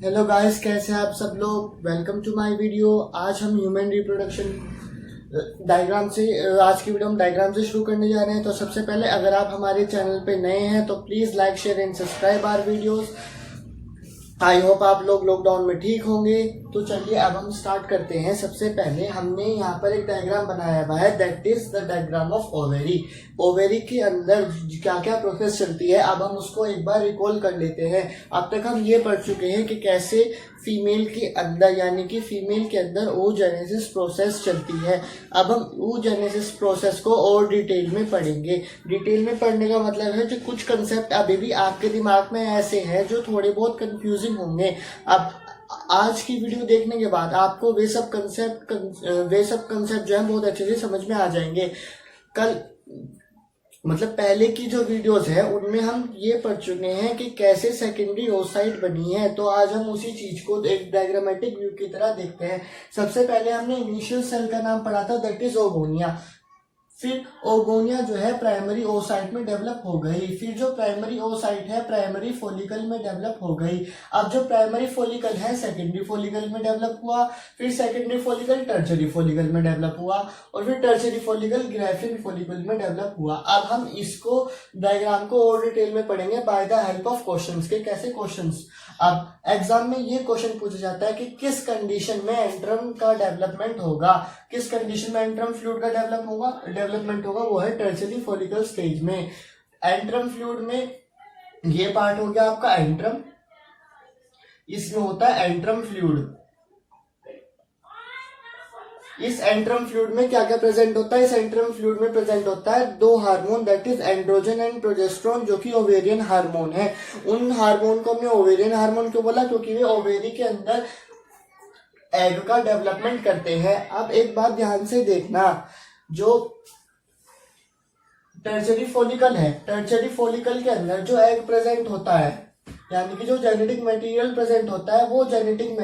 Hello guys, कैसे हैं आप सब लोग। Welcome to my video. आज हम ह्यूमन रिप्रोडक्शन डायग्राम से आज की वीडियो हम डायग्राम से शुरू करने जा रहे हैं। तो सबसे पहले अगर आप हमारे चैनल पे नए हैं तो please like share and subscribe our videos. I hope आप लोग लॉकडाउन में ठीक होंगे। तो चलिए अब हम स्टार्ट करते हैं। सबसे पहले हमने यहाँ पर एक डायग्राम बनाया हुआ है, that is the diagram of ovary. Ovary के अंदर क्या क्या प्रोसेस चलती है, अब हम उसको एक बार रिकॉल कर लेते हैं। अब तक हम ये पढ़ चुके हैं कि कैसे फीमेल के अंदर यानी कि फीमेल के अंदर oogenesis प्रोसेस चलती है। अब हम oogenesis प्रोसेस को और डिटेल में पढ़ेंगे। डिटेल में पढ़ने का मतलब है जो कुछ कंसेप्ट अभी भी आपके दिमाग में ऐसे हैं जो थोड़े बहुत कंफ्यूजिंग होंगे। अब आज की वीडियो देखने के बाद आपको वे सब कंसेप्ट जो है बहुत अच्छे से समझ में आ जाएंगे। कल मतलब पहले की जो वीडियोस है उनमें हम ये पढ़ चुके हैं कि कैसे सेकेंडरी oocyte बनी है। तो आज हम उसी चीज को एक डायग्रामेटिक व्यू की तरह देखते हैं। सबसे पहले हमने इनिशियल सेल का नाम पढ़ा था, दैट इज ओगोनिया। फिर ओगोनिया जो है प्राइमरी oocyte में डेवलप हो गई। फिर जो प्राइमरी oocyte है प्राइमरी फॉलिकल में डेवलप हो गई। अब जो प्राइमरी फॉलिकल है सेकेंडरी फॉलिकल में डेवलप हुआ। फिर सेकेंडरी फॉलिकल टर्शरी फॉलिकल में डेवलप हुआ और फिर टर्शरी फॉलिकल ग्राफिन फॉलिकल में डेवलप हुआ। अब हम इसको डायग्राम को और डिटेल में पढ़ेंगे by the help of questions के। कैसे क्वेश्चंस? अब एग्जाम में ये क्वेश्चन पूछा जाता है कि किस कंडीशन में एंट्रम का डेवलपमेंट होगा। किस कंडीशन में एंट्रम फ्लूइड का डेवलपमेंट होगा, वो है टर्शरी फॉलिकल स्टेज में। एंट्रम फ्लूइड में ये पार्ट हो गया आपका एंट्रम, इसमें होता है एंट्रम फ्लूइड। इस एंट्रम फ्लूइड में क्या क्या प्रेजेंट होता है? इस एंट्रम फ्लूइड में प्रेजेंट होता है दो hormone, that is androgen and progesterone, जो कि ओवेरियन हार्मोन है। उन हार्मोन को हमने ओवेरियन हार्मोन क्यों बोला? क्योंकि वे ओवेरी के अंदर एग का डेवलपमेंट करते हैं। अब एक बात ध्यान से देखना, जो टर्शरी फॉलिकल है, टर्शरी फॉलिकल के अंदर जो एग प्रेजेंट होता है यानी कि जो जेनेटिक मटेरियल प्रेजेंट होता है वो genetic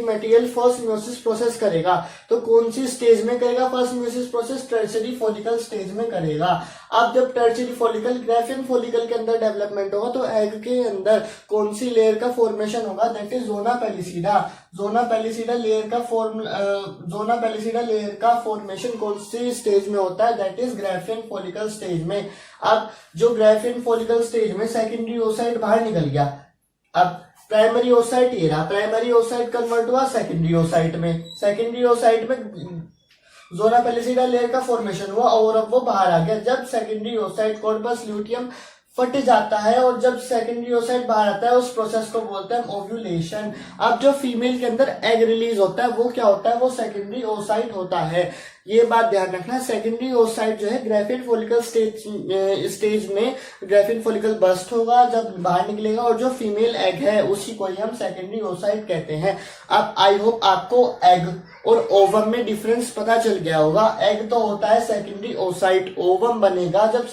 material first meiosis process करेगा। तो कौन सी स्टेज में करेगा first meiosis process? Tertiary follicle stage में करेगा। अब जब टर्शरी फॉलिकल ग्राफिन फॉलिकल के अंदर डेवलपमेंट होगा तो एग के अंदर कौन सी लेयर का फॉर्मेशन होगा? That is zona pellucida. Zona pellucida layer का फॉर्मेशन कौन सी स्टेज में होता है? That is Graafian follicle stage में। अब जो ग्राफिन फॉलिकल स्टेज में सेकेंडरी oocyte बाहर निकल गया। अब प्राइमरी oocyte ये रहा, प्राइमरी oocyte कन्वर्ट हुआ सेकेंडरी oocyte में। सेकेंडरी oocyte में जोना पेलिसिडा लेयर का फॉर्मेशन हुआ और अब वो बाहर आ गया। जब सेकेंडरी oocyte कॉर्पस ल्यूटियम फट जाता है और जब सेकेंडरी oocyte बाहर आता है उस प्रोसेस को बोलते हैं ओव्यूलेशन। अब जो फीमेल के अंदर एग रिलीज होता है वो क्या होता है? वो सेकेंडरी oocyte होता है। ये बात ध्यान रखना, सेकेंडरी oocyte जो है ग्राफिन फॉलिकल स्टेज में ग्राफिन फॉलिकल बर्स्ट होगा जब बाहर निकलेगा और जो फीमेल एग है उसी को ही हम सेकेंडरी oocyte कहते हैं। अब आई होप आपको एग और ओवम में डिफरेंस पता चल गया होगा। एग तो होता है सेकेंडरी oocyte, ओवम बनेगा जब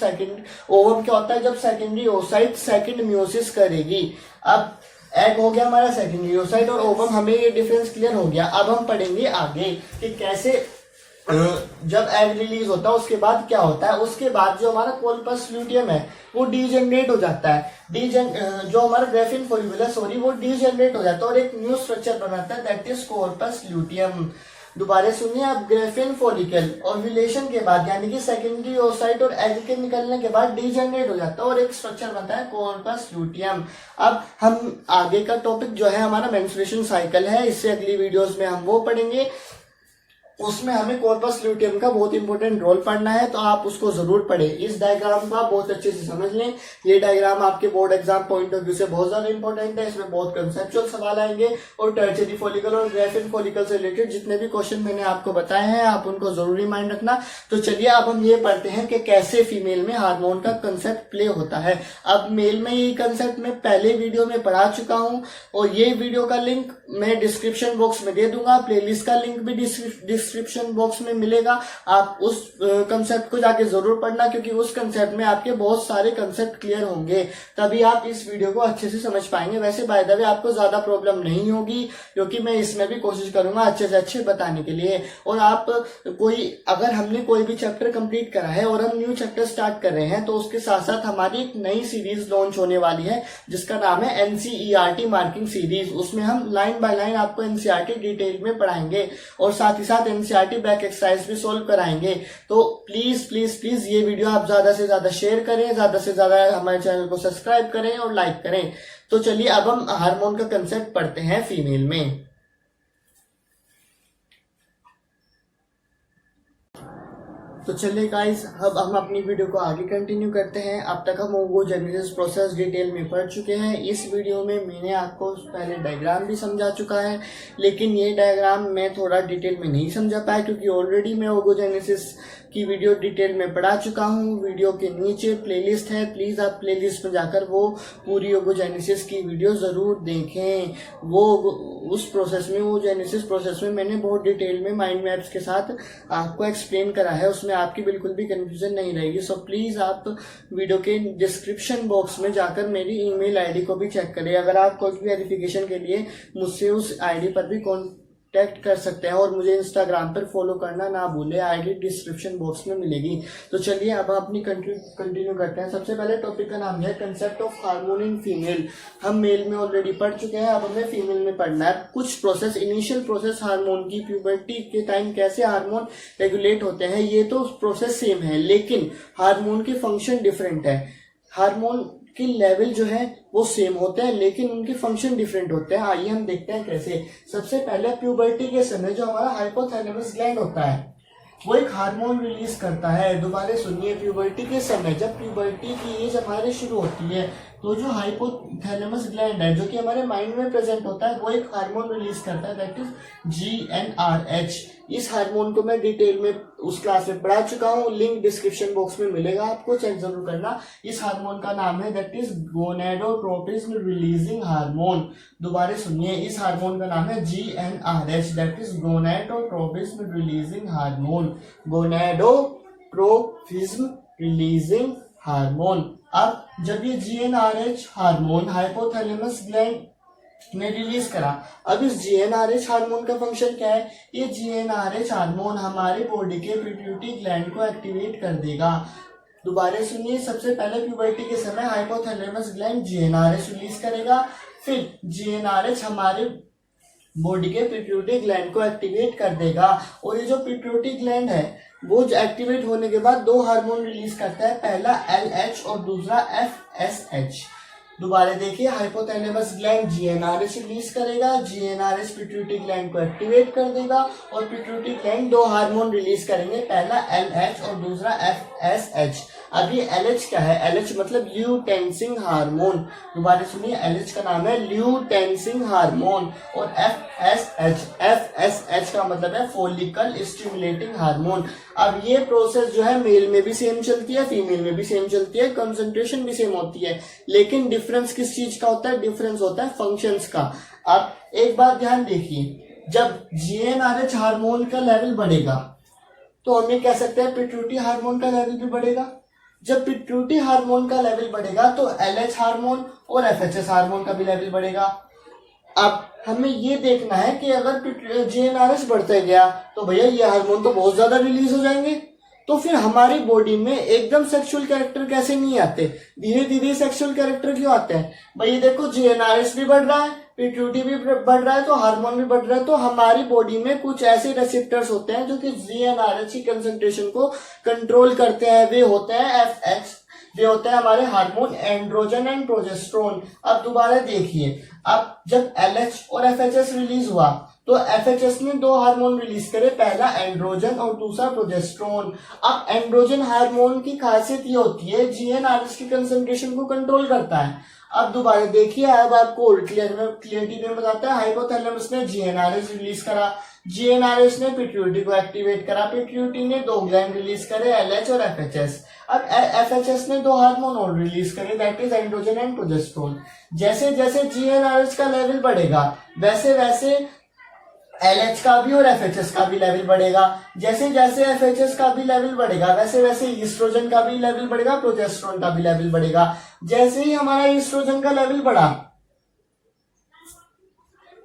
ओवम क्या होता है? जब सेकेंडरी oocyte सेकेंड म्यूसिस करेगी। अब एग हो गया हमारा सेकेंडरी oocyte और ओवम, हमें ये डिफरेंस क्लियर हो गया। अब हम पढ़ेंगे आगे कि कैसे जब एग रिलीज होता है उसके बाद क्या होता है। उसके बाद जो हमारा कॉर्पस ल्यूटियम है वो डीजेनरेट हो जाता है। जो हमारा ग्राफिन फॉलिकल है वो डीजेनरेट हो जाता है और एक न्यू स्ट्रक्चर बनाता है, दैट इज कॉर्पस ल्यूटियम। दोबारा सुनिए, आप ग्राफिन फॉलिकल ओव्यूलेशन के बाद यानी कि सेकेंडरी oocyte और एग के निकलने के बाद डीजेनरेट हो जाता है और एक स्ट्रक्चर बनता है कॉर्पस ल्यूटियम। अब हम आगे का टॉपिक जो है हमारा मेंस्ट्रुएशन साइकिल है, इससे अगली वीडियोस में हम वो पढ़ेंगे। उसमें हमें कॉर्पस ल्यूटियम का बहुत इंपॉर्टेंट रोल पढ़ना है, तो आप उसको जरूर पढ़ें। इस डायग्राम को आप बहुत अच्छे से समझ लें। ये डायग्राम आपके board exam point of view से बहुत ज्यादा इंपॉर्टेंट है। इसमें बहुत कंसेप्चुअल सवाल आएंगे और टर्शरी फॉलिकल और ग्राफिन फॉलिकल से रिलेटेड जितने भी क्वेश्चन मैंने आपको बताए हैं आप उनको जरूर रिमाइंड रखना। तो चलिए अब हम ये पढ़ते हैं कि कैसे फीमेल में हार्मोन का कंसेप्ट प्ले होता है। अब मेल में ये कंसेप्ट मैं पहले वीडियो में पढ़ा चुका हूँ और ये वीडियो का लिंक मैं डिस्क्रिप्शन बॉक्स में दे दूंगा। प्लेलिस्ट का लिंक भी डिस्क्रिप्शन बॉक्स में मिलेगा, आप उस कंसेप्ट को जाके जरूर पढ़ना, क्योंकि उस कंसेप्ट में आपके बहुत सारे कंसेप्ट क्लियर होंगे, तभी आप इस वीडियो को अच्छे से समझ पाएंगे। वैसे बाय द वे आपको ज्यादा प्रॉब्लम नहीं होगी, क्योंकि मैं इसमें भी कोशिश करूंगा अच्छे से अच्छे बताने के लिए। और आप अगर हमने कोई भी चैप्टर कंप्लीट करा है और हम न्यू चैप्टर स्टार्ट कर रहे हैं, तो उसके साथ साथ हमारी एक नई सीरीज लॉन्च होने वाली है जिसका नाम है एनसीईआरटी मार्किंग सीरीज। उसमें हम लाइन बाय लाइन आपको एनसीईआरटी डिटेल में पढ़ाएंगे और साथ ही साथ एनसीईआरटी बैक एक्सरसाइज भी सोल्व कराएंगे। तो प्लीज प्लीज प्लीज ये वीडियो आप ज्यादा से ज्यादा शेयर करें, ज्यादा से ज्यादा हमारे चैनल को सब्सक्राइब करें और लाइक करें। तो चलिए अब हम हार्मोन का कंसेप्ट पढ़ते हैं फीमेल में। तो चलिए गाइस, अब हम अपनी वीडियो को आगे कंटिन्यू करते हैं। अब तक हम ओवोजेनेसिस प्रोसेस डिटेल में पढ़ चुके हैं। इस वीडियो में मैंने आपको पहले डायग्राम भी समझा चुका है, लेकिन ये डायग्राम मैं थोड़ा डिटेल में नहीं समझा पाया, क्योंकि ऑलरेडी मैं ओवोजेनेसिस की वीडियो डिटेल में पढ़ा चुका हूँ। वीडियो के नीचे प्लेलिस्ट है, प्लीज आप प्लेलिस्ट में जाकर वो पूरी ओवोजेनेसिस की वीडियो जरूर देखें। वो उस प्रोसेस में, ओवोजेनेसिस प्रोसेस में मैंने बहुत डिटेल में माइंड मैप्स के साथ आपको एक्सप्लेन करा है, उसमें आपकी बिल्कुल भी कंफ्यूजन नहीं रहेगी। सो प्लीज आप वीडियो के डिस्क्रिप्शन बॉक्स में जाकर मेरी ईमेल आईडी को भी चेक करें। अगर आप कोई भी वेरिफिकेशन के लिए मुझसे उस आईडी पर भी कॉन्टैक्ट कर सकते हैं, और मुझे इंस्टाग्राम पर फॉलो करना ना भूले, आईडी डिस्क्रिप्शन बॉक्स में मिलेगी। तो चलिए अब अपनी कंटिन्यू करते हैं। सबसे पहले टॉपिक का नाम है concept of hormone in female. हम मेल में ऑलरेडी पढ़ चुके हैं, अब हमें फीमेल में पढ़ना है। कुछ प्रोसेस, इनिशियल प्रोसेस हार्मोन की, प्यूबर्टी के टाइम कैसे हार्मोन रेगुलेट होते हैं, ये तो प्रोसेस सेम है, लेकिन हार्मोन के फंक्शन डिफरेंट है। हार्मोन के लेवल जो है वो सेम होते हैं, लेकिन उनके फंक्शन डिफरेंट होते हैं। आइए हम देखते हैं कैसे। सबसे पहले प्यूबर्टी के समय जो हमारा हाइपोथैलेमस ग्लैंड होता है वो एक हार्मोन रिलीज करता है। दोबारा सुनिए, प्यूबर्टी के समय, जब प्यूबर्टी की एज हमारे शुरू होती है, तो जो हाइपोथैलेमस ग्लैंड है जो कि हमारे माइंड में प्रेजेंट होता है, वो एक हार्मोन रिलीज करता है, दैट इज GnRH। इस हार्मोन को मैं डिटेल में उस क्लास में पढ़ा चुका हूँ, लिंक डिस्क्रिप्शन बॉक्स में मिलेगा, आपको चेक जरूर करना। इस हार्मोन का नाम है that is gonadotropin releasing hormone. दोबारा सुनिए, इस हार्मोन का नाम है GnRH, that is gonadotropin releasing hormone. Gonadotropin releasing hormone. अब जब ये GnRH हार्मोन हाइपोथैलेमस ग्लैंड ने रिलीज करा, अब इस GnRH हार्मोन का फंक्शन क्या है? ये GnRH हार्मोन हमारे बॉडी के पिट्यूटरी ग्लैंड को एक्टिवेट कर देगा। दोबारा सुनिए, सबसे पहले प्यूबर्टी के समय हाइपोथैलेमस ग्लैंड GnRH रिलीज करेगा, फिर GnRH हमारे बॉडी के पिट्यूटरी ग्लैंड को एक्टिवेट कर देगा। और ये जो पिट्यूटरी ग्लैंड है वो एक्टिवेट होने के बाद दो हार्मोन रिलीज करता है, पहला LH और दूसरा FSH। दोबारा देखिए, हाइपोथैलेमस ग्लैंड GnRH रिलीज करेगा, GnRH पिट्यूटरी ग्लैंड को एक्टिवेट कर देगा, और पिट्यूटरी ग्लैंड दो हार्मोन रिलीज करेंगे, पहला LH और दूसरा FSH। अब ये LH क्या है? LH मतलब ल्यूटेंसिंग हार्मोन। दोबारा सुनिए, LH का नाम है ल्यूटेंसिंग हार्मोन। और FSH का मतलब है फॉलिकल स्टिमुलेटिंग हार्मोन। अब ये प्रोसेस जो है मेल में भी सेम चलती है, फीमेल में भी सेम चलती है, कंसंट्रेशन भी सेम होती है, लेकिन डिफरेंस किस चीज का होता है? डिफरेंस होता है फंक्शंस का। अब एक बात ध्यान देखिए, जब GnRH हार्मोन का लेवल बढ़ेगा तो हम ये कह सकते हैं पिट्यूटरी हार्मोन का लेवल भी बढ़ेगा। जब पिट्यूटरी हार्मोन का लेवल बढ़ेगा तो LH हार्मोन और FHS हार्मोन का भी लेवल बढ़ेगा। अब हमें ये देखना है कि अगर GnRH बढ़ते गया तो भैया ये हार्मोन तो बहुत ज्यादा रिलीज हो जाएंगे, तो फिर हमारी बॉडी में एकदम सेक्सुअल कैरेक्टर कैसे नहीं आते, धीरे धीरे सेक्सुअल कैरेक्टर क्यों आते हैं? भाई ये देखो, GnRH भी बढ़ रहा है, पिट्यूटरी भी बढ़ रहा है, तो हार्मोन भी बढ़ रहा है, तो हमारी बॉडी में कुछ ऐसे रिसेप्टर्स होते हैं जो कि GnRH की कंसंट्रेशन को कंट्रोल करते हैं, वे होते हैं FH, वे होते हैं हमारे हार्मोन एंड्रोजन एंड प्रोजेस्टेरोन। अब दोबारा देखिए, अब जब LH और FHS रिलीज हुआ तो FHS ने दो हार्मोन रिलीज करे, पहला एंड्रोजन और दूसरा प्रोजेस्टेरोन। अब एंड्रोजन हार्मोन की खासियत ये होती है GnRH की कंसंट्रेशन को कंट्रोल करता है। अब दोबारा देखिए, अब आपको क्लियरिटी में बताता है, हाइपोथैलेमस ने GnRH रिलीज करा, GnRH ने पिट्यूटरी को एक्टिवेट करा, पिट्यूटरी ने दो ग्लैंड रिलीज करे, LH और FHS। अब FHS ने दो हार्मोन और रिलीज करे, that is androgen and progesterone. जैसे जैसे GnRH का लेवल बढ़ेगा वैसे वैसे LH का भी और FHS का भी लेवल बढ़ेगा। जैसे जैसे FHS का भी लेवल बढ़ेगा वैसे वैसे ईस्ट्रोजन का भी लेवल बढ़ेगा, प्रोजेस्टेरोन का भी लेवल बढ़ेगा। जैसे ही हमारा ईस्ट्रोजन का लेवल बढ़ा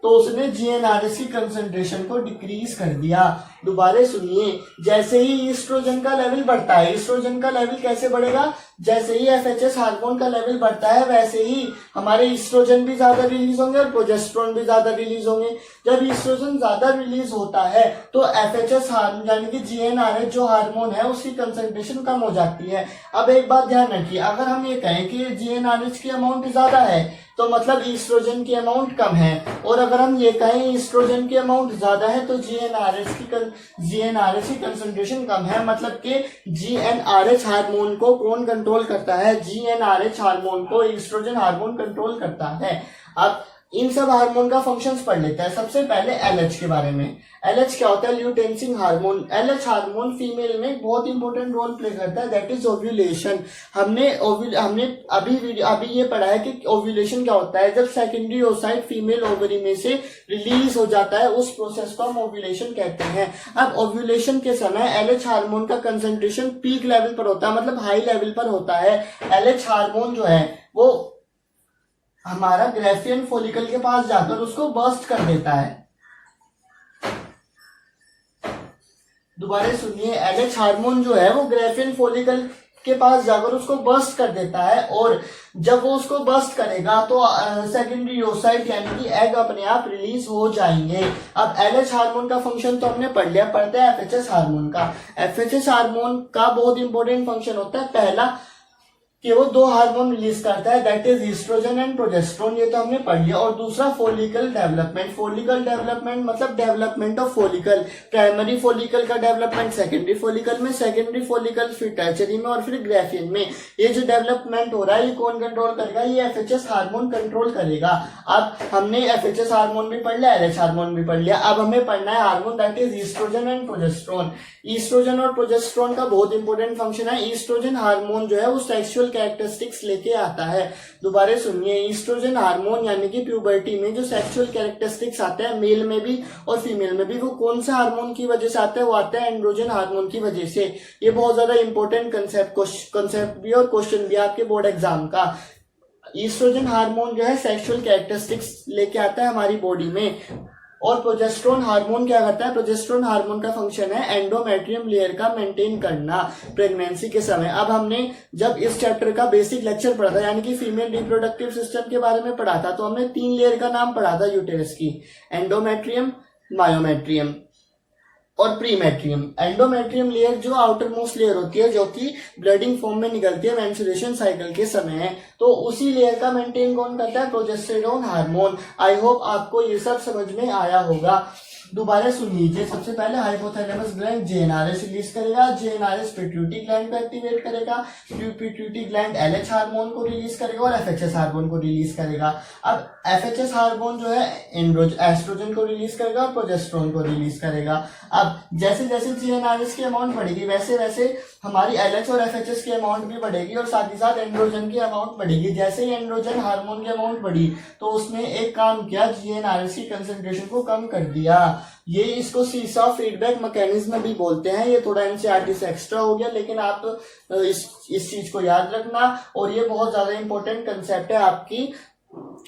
तो उसने GnRH की कंसंट्रेशन को डिक्रीज कर दिया। दोबारा सुनिए, जैसे ही ईस्ट्रोजन का लेवल बढ़ता है, ईस्ट्रोजन का लेवल कैसे बढ़ेगा, जैसे ही FHS हार्मोन का लेवल बढ़ता है वैसे ही हमारे ईस्ट्रोजन भी ज्यादा रिलीज होंगे और प्रोजेस्टेरोन भी ज्यादा रिलीज होंगे। जब ईस्ट्रोजन ज्यादा रिलीज होता है तो FHS हार्मोन यानी कि GnRH जो हार्मोन है उसकी कंसंट्रेशन कम हो जाती है। अब एक बात ध्यान रखिए, अगर हम ये कहें कि GnRH की अमाउंट ज्यादा है तो मतलब ईस्ट्रोजन की अमाउंट कम है, और अगर हम ये कहें ईस्ट्रोजन की अमाउंट ज्यादा है तो GnRH की कंसंट्रेशन कम है। मतलब कि GnRH हार्मोन को कौन कंट्रोल करता है, GnRH हार्मोन को ईस्ट्रोजन हार्मोन कंट्रोल करता है। अब इन सब हार्मोन का फंक्शंस पढ़ लेते हैं। सबसे पहले LH के बारे में। LH क्या होता है, ल्यूटेंसिंग हार्मोन। LH हार्मोन फीमेल में बहुत इंपॉर्टेंट रोल प्ले करता है, दैट इज ओव्यूलेशन। हमने अभी ये पढ़ा है कि ओव्यूलेशन क्या होता है, जब सेकेंडरी ओसाइट फीमेल ओवरी में से रिलीज हो जाता है उस प्रोसेस को हम ओव्यूलेशन कहते हैं। अब ओव्यूलेशन के समय LH हार्मोन का कंसंट्रेशन पीक लेवल पर होता है, मतलब हाई लेवल पर होता है। LH हार्मोन जो है वो हमारा ग्रेफियन फॉलिकल के पास जाकर उसको बर्स्ट कर देता है। दोबारा सुनिए, LH हार्मोन जो है वो ग्रेफियन फॉलिकल के पास जाकर उसको बर्स्ट कर देता है, और जब वो उसको बर्स्ट करेगा तो सेकेंडरी ओसाइट यानी कि एग अपने आप रिलीज हो जाएंगे। अब LH हार्मोन का फंक्शन तो हमने पढ़ लिया, पढ़ते हैं FHS हार्मोन का। FHS हार्मोन का बहुत इंपॉर्टेंट फंक्शन होता है, पहला कि वो दो हार्मोन रिलीज करता है, that is oestrogen and progesterone, ये तो हमने पढ़ लिया। और दूसरा फॉलिकल डेवलपमेंट। फॉलिकल डेवलपमेंट मतलब development of follicle, primary follicle का डेवलपमेंट सेकेंडरी फॉलिकल में, सेकेंडरी फॉलिकल फिर टर्शियरी में और फिर ग्रेफियन में। ये जो डेवलपमेंट हो रहा है ये कौन कंट्रोल करेगा, ये FHS हार्मोन कंट्रोल करेगा। अब हमने FHS हार्मोन भी पढ़ लिया, LH हार्मोन भी पढ़ लिया, अब हमें पढ़ना है hormone that is oestrogen and progesterone. Oestrogen और प्रोजेस्टेरोन का बहुत इंपॉर्टेंट फंक्शन है। ईस्ट्रोजन हार्मोन जो है वो सेक्सुअल कैरेक्टरिस्टिक्स लेके आता है। दोबारा सुनिए, ईस्ट्रोजन हार्मोन यानी कि प्यूबर्टी में जो सेक्सुअल कैरेक्टरिस्टिक्स आते हैं मेल में भी और फीमेल में भी, वो कौन सा हार्मोन की वजह से आते हैं, वो आते हैं एंड्रोजन हार्मोन की वजह से। ये बहुत ज्यादा इंपॉर्टेंट कंसेप्ट भी और क्वेश्चन भी आपके बोर्ड एग्जाम का। ईस्ट्रोजन हार्मोन जो है सेक्सुअल कैरेक्टरिस्टिक्स लेके आता है हमारी बॉडी में। और प्रोजेस्टेरोन हार्मोन क्या करता है, प्रोजेस्टेरोन हार्मोन का फंक्शन है एंडोमेट्रियम लेयर का मेंटेन करना प्रेगनेंसी के समय। अब हमने जब इस चैप्टर का बेसिक लेक्चर पढ़ा था यानी कि फीमेल रिप्रोडक्टिव सिस्टम के बारे में पढ़ा था, तो हमने 3 लेयर का नाम पढ़ा था यूटेरस की, एंडोमेट्रियम, मायोमेट्रियम और प्रीमेट्रियम। एंडोमेट्रियम लेयर जो आउटर मोस्ट लेयर होती है जो कि ब्लडिंग फॉर्म में निकलती है मेंस्ट्रुएशन साइकिल के समय, तो उसी लेयर का मेंटेन कौन करता है, प्रोजेस्टेरोन हार्मोन। आई होप आपको ये सब समझ में आया होगा। दोबारा सुन लीजिए, सबसे पहले हाइपोथैलेमस ग्लैंड GnRH रिलीज करेगा, GnRH पिट्यूटरी ग्लैंड को एक्टिवेट करेगा, पिट्यूटरी ग्लैंड LH हार्मोन को रिलीज करेगा और FHS हार्मोन को रिलीज करेगा। अब FHS हार्मोन जो है एस्ट्रोजन को रिलीज करेगा और प्रोजेस्टेरोन को रिलीज करेगा। अब जैसे जैसे GnRH की अमाउंट बढ़ेगी वैसे वैसे हमारी LH और FHS की अमाउंट भी बढ़ेगी और साथ ही साथ एंड्रोजन की अमाउंट बढ़ेगी। जैसे ही एंड्रोजन हार्मोन की अमाउंट बढ़ी तो उसने एक काम किया, GnRH की कंसंट्रेशन को कम कर दिया। ये इसको सीसा फीडबैक मैकेनिज्म भी बोलते हैं। ये थोड़ा एनसीईआरटी से एक्स्ट्रा हो गया, लेकिन आप इस चीज को याद रखना, और ये बहुत ज्यादा इंपॉर्टेंट कंसेप्ट है आपकी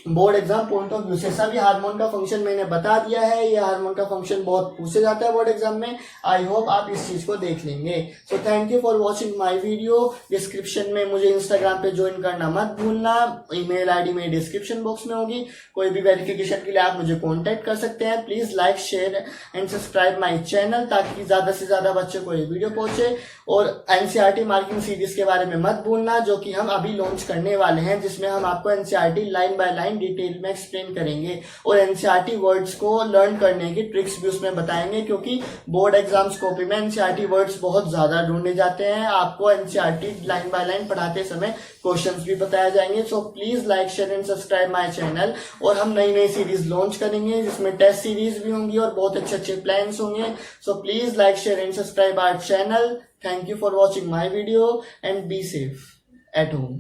board exam point of view से। सभी हार्मोन का फंक्शन मैंने बता दिया है, ये हार्मोन का फंक्शन बहुत पूछे जाता है बोर्ड एग्जाम में। आई होप आप इस चीज को देख लेंगे। So thank you for watching my video. Description में मुझे इंस्टाग्राम पे ज्वाइन करना मत भूलना, ईमेल आईडी मेरी डिस्क्रिप्शन बॉक्स में होगी। कोई भी वेरिफिकेशन के लिए आप मुझे कॉन्टेक्ट कर सकते हैं। Please like, share and subscribe my channel ताकि ज्यादा से ज्यादा बच्चों को ये वीडियो पहुंचे। और एनसीईआरटी मार्किंग सीरीज के बारे में मत भूलना जो कि हम अभी लॉन्च करने वाले हैं, जिसमें हम आपको NCERT line by line detail में एक्सप्लेन करेंगे और एनसीईआरटी वर्ड्स को लर्न करने की ट्रिक्स भी उसमें बताएंगे, क्योंकि बोर्ड एग्जाम्स कॉपी में एनसीईआरटी वर्ड्स बहुत ज्यादा ढूंढे जाते हैं। आपको एनसीईआरटी लाइन बाय लाइन पढ़ाते समय क्वेश्चंस भी बताए जाएंगे। सो please like, share and subscribe my channel. और हम नई नई सीरीज लॉन्च करेंगे जिसमें टेस्ट सीरीज भी होंगी और बहुत अच्छे अच्छे प्लान्स होंगे। So please like, share and subscribe our channel. Thank you for watching my video and be safe at home.